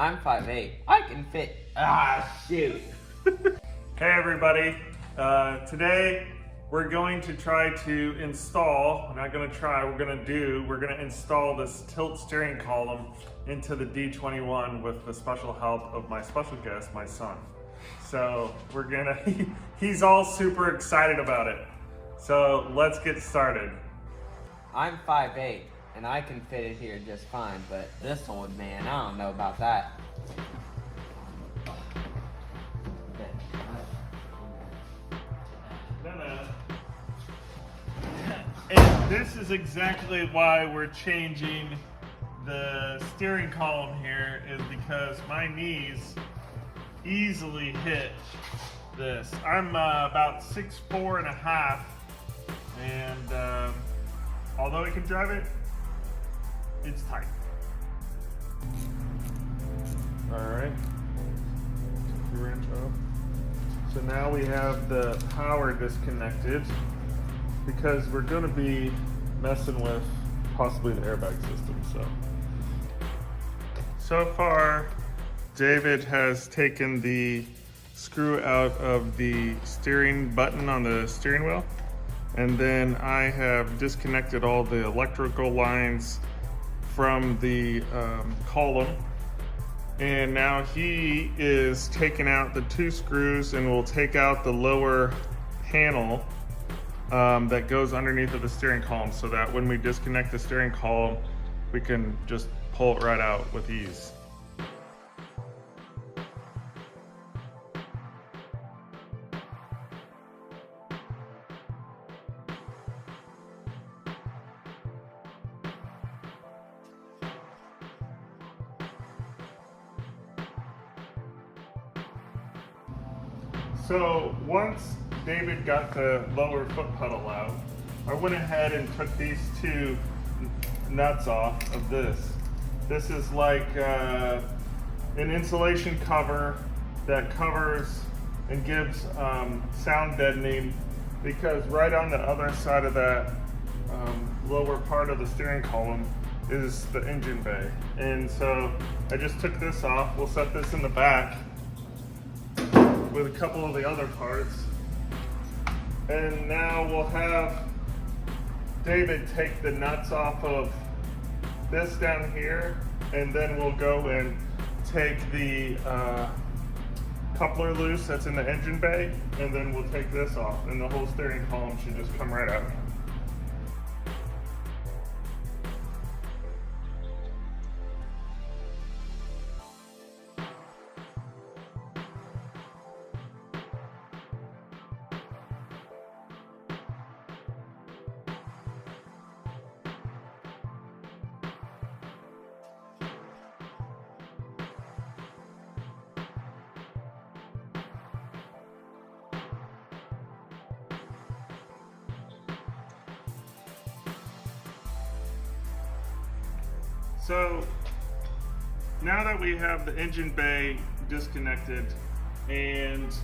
I'm 5'8". I can fit. Ah, shoot. Hey everybody, today we're going to try to install, we're going to install this tilt steering column into the D21 with the special help of my special guest, my son. So he's all super excited about it. So let's get started. I'm 5'8", and I can fit it here just fine, but this old man, I don't know about that. And this is exactly why we're changing the steering column here, is because my knees easily hit this. I'm about 6'4" and a half, and although I can drive it, it's tight. All right, take the wrench off. So now we have the power disconnected because we're going to be messing with possibly the airbag system. So far, David has taken the screw out of the steering button on the steering wheel, and then I have disconnected all the electrical lines from the column. And now he is taking out the 2 screws and will take out the lower panel that goes underneath of the steering column, so that when we disconnect the steering column, we can just pull it right out with ease. So once David got the lower foot pedal out, I went ahead and took these 2 nuts off of this. This is like an insulation cover that covers and gives sound deadening, because right on the other side of that lower part of the steering column is the engine bay. And so I just took this off. We'll set this in the back with a couple of the other parts. And now we'll have David take the nuts off of this down here, and then we'll go and take the coupler loose that's in the engine bay, and then we'll take this off, and the whole steering column should just come right out. So now that we have the engine bay disconnected and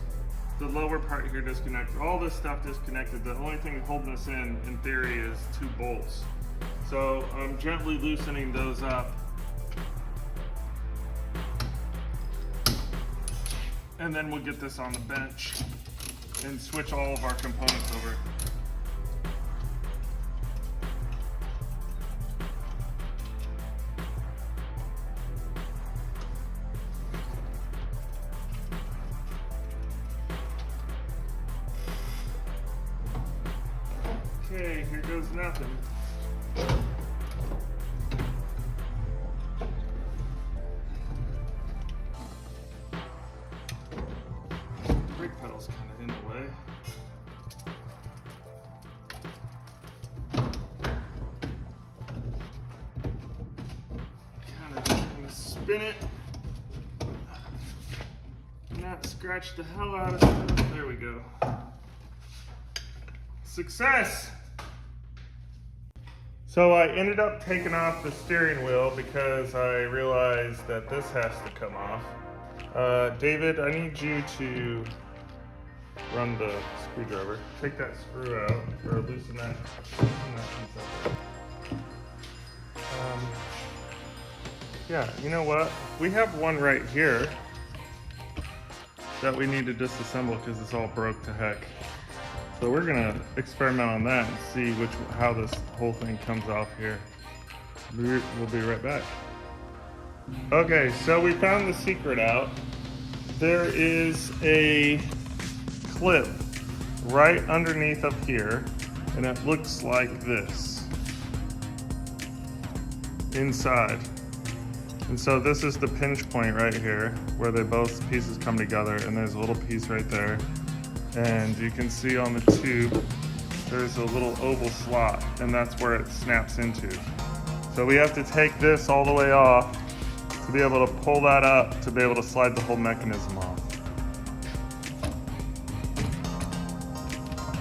the lower part here disconnected, all this stuff disconnected, the only thing holding us in theory, is 2 bolts. So I'm gently loosening those up. And then we'll get this on the bench and switch all of our components over. Okay, here goes nothing. Brake pedal's kind of in the way. Kind of gonna spin it. Not scratch the hell out of it. There we go. Success! So I ended up taking off the steering wheel because I realized that this has to come off. David, I need you to run the screwdriver. Take that screw out, or loosen that piece up. Yeah, you know what? We have one right here that we need to disassemble because it's all broke to heck. So we're gonna experiment on that and see how this whole thing comes off here. We'll be right back. Okay, so we found the secret out. There is a clip right underneath up here, and it looks like this inside. And so this is the pinch point right here where both pieces come together, and there's a little piece right there. And you can see on the tube, there's a little oval slot, and that's where it snaps into. So we have to take this all the way off to be able to pull that up to be able to slide the whole mechanism off.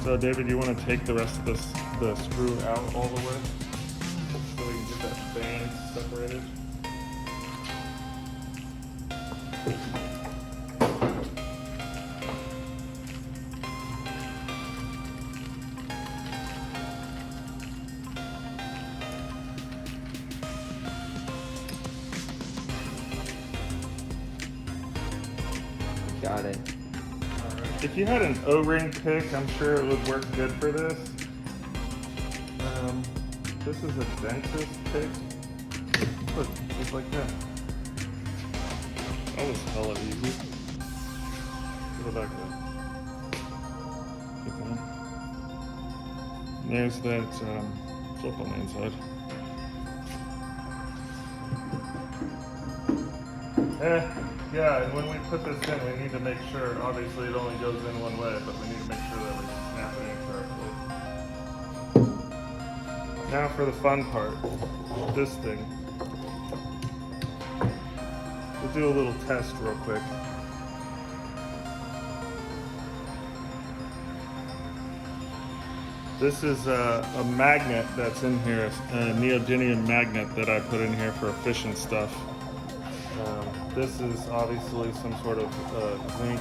So David, you want to take the rest of the screw out all the way so we can get that band separated? Got it. If you had an O-ring pick, I'm sure it would work good for this. This is a dentist pick. Look, just like that. That was hella easy. Go back there. Okay. There's that flip on the inside. Yeah, and when we put this in, we need to make sure, obviously it only goes in one way, but we need to make sure that we snap it in correctly. Now for the fun part, this thing. We'll do a little test real quick. This is a magnet that's in here, a neodymium magnet that I put in here for fish and stuff. This is obviously some sort of zinc,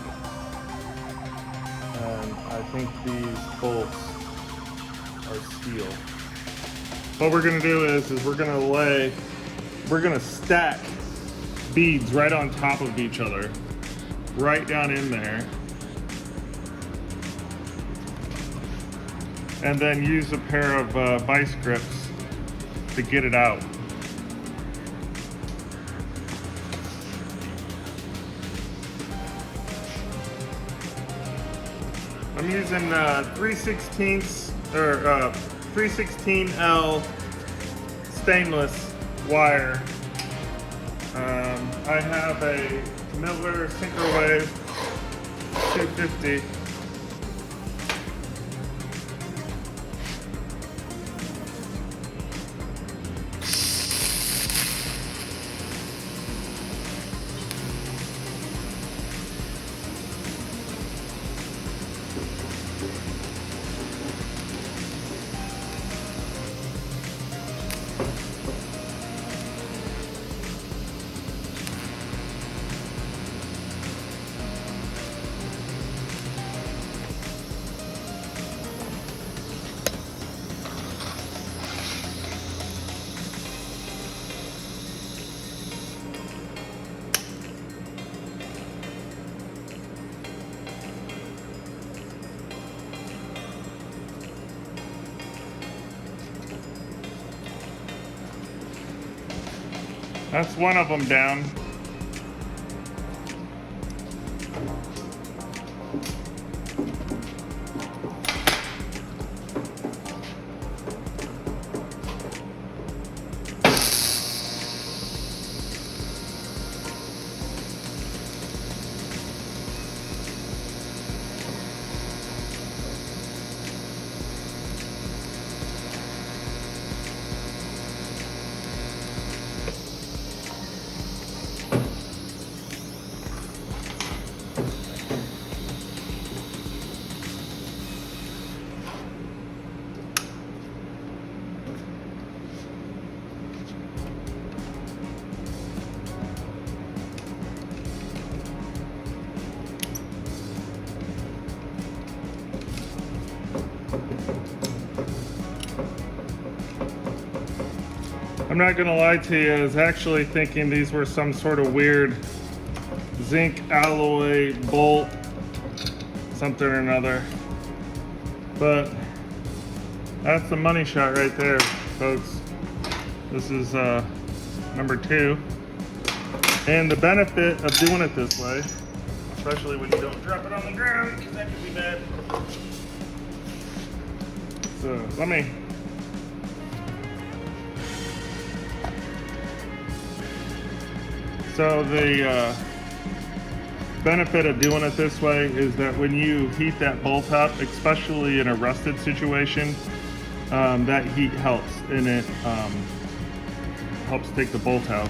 and I think these bolts are steel. What we're gonna do is we're gonna stack beads right on top of each other, right down in there, and then use a pair of vice grips to get it out. I'm using 3/16L stainless wire. I have a Miller Synchrowave 250. That's one of them down. I'm not gonna lie to you, I was actually thinking these were some sort of weird zinc alloy bolt, something or another. But that's the money shot right there, folks. This is number 2. And the benefit of doing it this way, especially when you don't drop it on the ground, because that could be bad. So let me. So the benefit of doing it this way is that when you heat that bolt up, especially in a rusted situation, that heat helps, and it helps take the bolt out.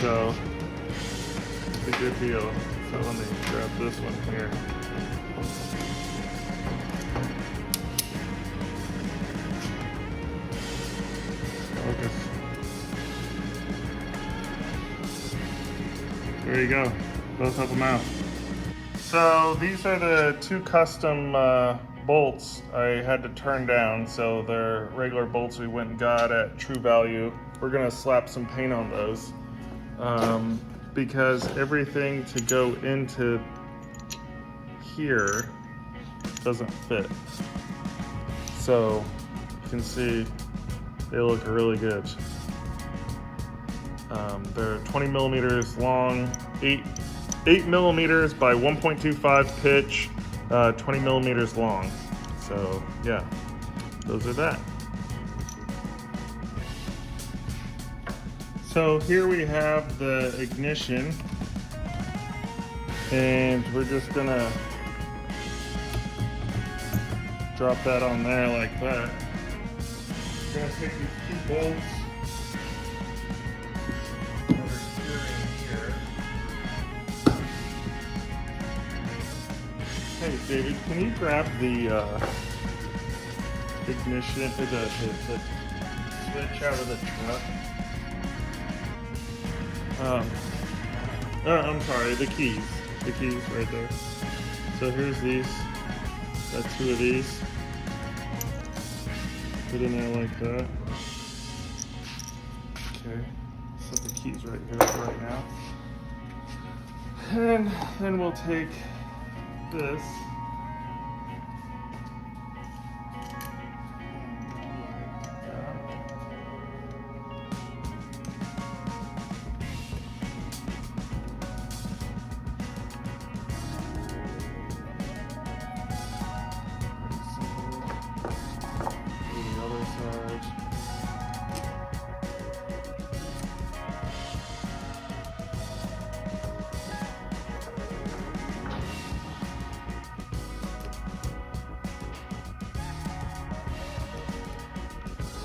So it's a good deal. So let me grab this one here. Focus. There you go. Both of them out. So these are the 2 custom bolts I had to turn down. So they're regular bolts we went and got at True Value. We're gonna slap some paint on those because everything to go into here doesn't fit. So you can see they look really good. They're 20 millimeters long, 8 millimeters by 1.25 pitch, 20 millimeters long. So yeah, those are that. So here we have the ignition, and we're just gonna drop that on there like that. We're gonna take these 2 bolts. Hey David, can you grab the ignition, the switch out of the truck? I'm sorry, the keys right there. So here's these, got 2 of these. Put in there like that. Okay, set the keys right here for right now. And then we'll take this.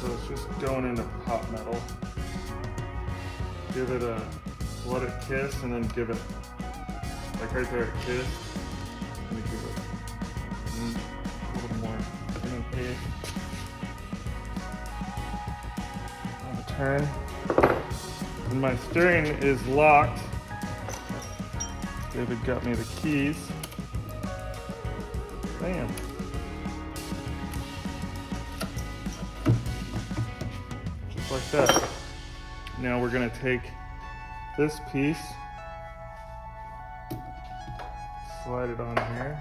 So it's just going into hot metal. Give it let it kiss, and then give it, like right there, it kissed. Let me give it a little more. Okay. On the turn. And my steering is locked. David got me the keys. Bam. Like that. Now we're going to take this piece, slide it on here.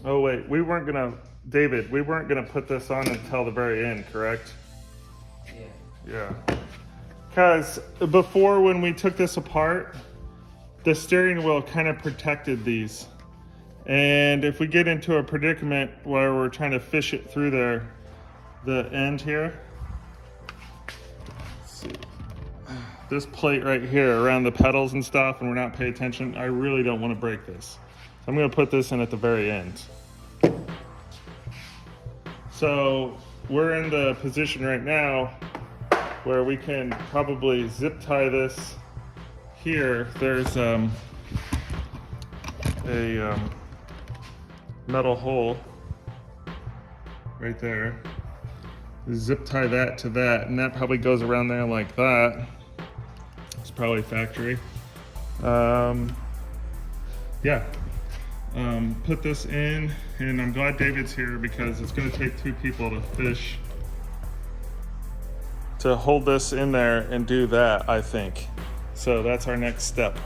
Oh wait, David, we weren't going to put this on until the very end, correct? Yeah. Because before, when we took this apart, the steering wheel kind of protected these. And if we get into a predicament where we're trying to fish it through there, the end here, let's see, this plate right here around the pedals and stuff, and we're not paying attention, I really don't want to break this. So I'm going to put this in at the very end. So we're in the position right now where we can probably zip tie this here. There's a metal hole right there. Zip tie that to that, and that probably goes around there like that. It's probably factory. Yeah. put this in, and I'm glad David's here because it's going to take 2 people to fish to hold this in there and do that, I think. So that's our next step.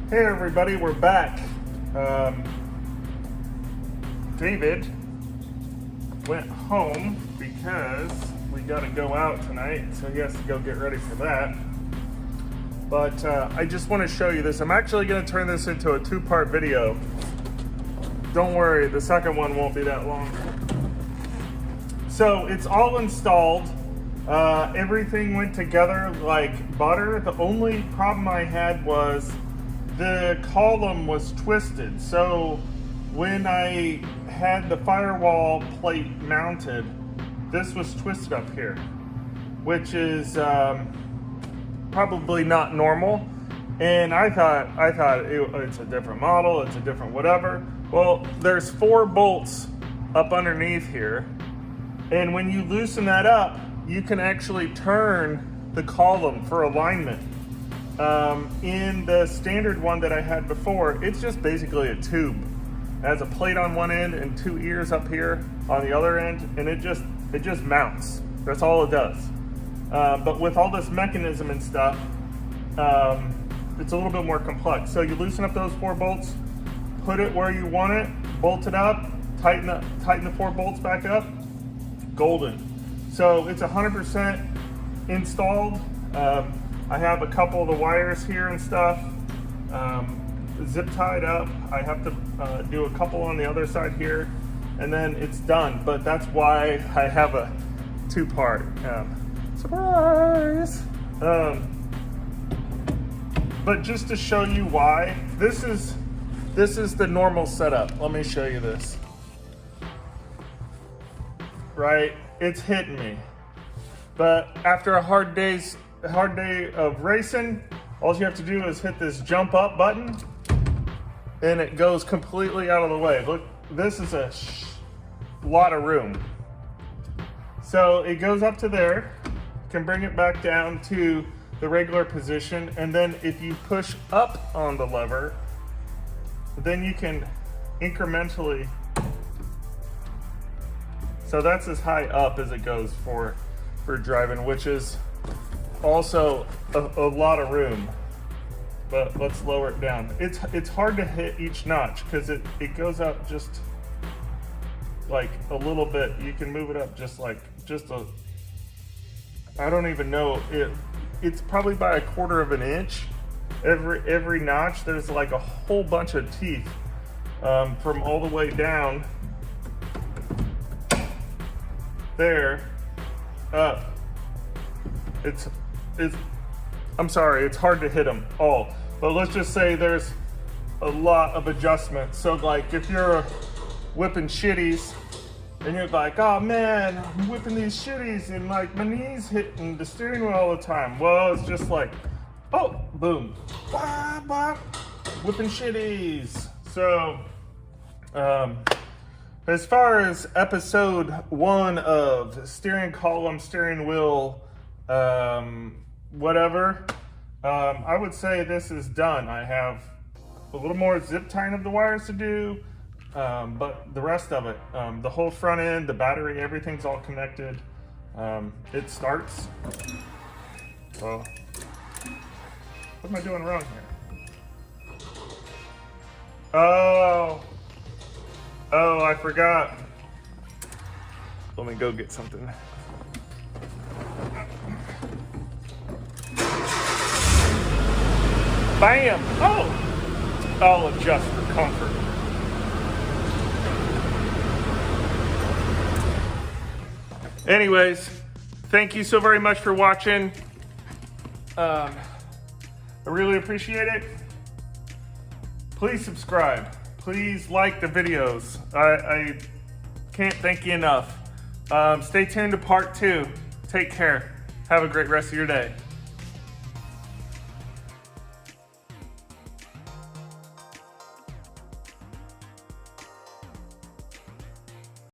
Hey everybody, we're back. David went home because we got to go out tonight, so he has to go get ready for that. But I just want to show you this. I'm actually going to turn this into a 2-part video. Don't worry, the second one won't be that long. So it's all installed. Everything went together like butter. The only problem I had was the column was twisted. So when I had the firewall plate mounted, this was twisted up here, which is probably not normal. And I thought it's a different model, it's a different whatever. Well, there's 4 bolts up underneath here. And when you loosen that up, you can actually turn the column for alignment. In the standard one that I had before, it's just basically a tube. It has a plate on one end and 2 ears up here on the other end, and it just mounts. That's all it does. But with all this mechanism and stuff, it's a little bit more complex. So you loosen up those 4 bolts, put it where you want it, bolt it up, tighten the 4 bolts back up, golden. So it's 100% installed. I have a couple of the wires here and stuff zip tied up. I have to do a couple on the other side here, and then it's done. But that's why I have a 2-part surprise. But just to show you why, this is the normal setup. Let me show you this. Right, it's hitting me. But after a hard day of racing, all you have to do is hit this jump up button, and it goes completely out of the way. Look, this is a lot of room. So it goes up to there, can bring it back down to the regular position, and then if you push up on the lever, then you can incrementally. So that's as high up as it goes for driving, which is also a lot of room. But let's lower it down. It's hard to hit each notch because it goes up just like a little bit. You can move it up just a, I don't even know, it's probably by 1/4 of an inch. Every notch, there's like a whole bunch of teeth from all the way down there up. I'm sorry, it's hard to hit them all, but let's just say there's a lot of adjustments. So like if you're whipping shitties and you're like, oh man, I'm whipping these shitties and like my knees hitting the steering wheel all the time. Well, it's just like, oh, boom, bah, bah, whipping shitties. So as far as episode 1 of steering column, steering wheel, whatever, I would say this is done. I have a little more zip tying of the wires to do, but the rest of it, the whole front end, the battery, everything's all connected. It starts. So, what am I doing wrong here? Oh, I forgot. Let me go get something. Bam! Oh! I'll adjust for comfort. Anyways, thank you so very much for watching. I really appreciate it. Please subscribe. Please like the videos. I can't thank you enough. Stay tuned to part 2. Take care. Have a great rest of your day.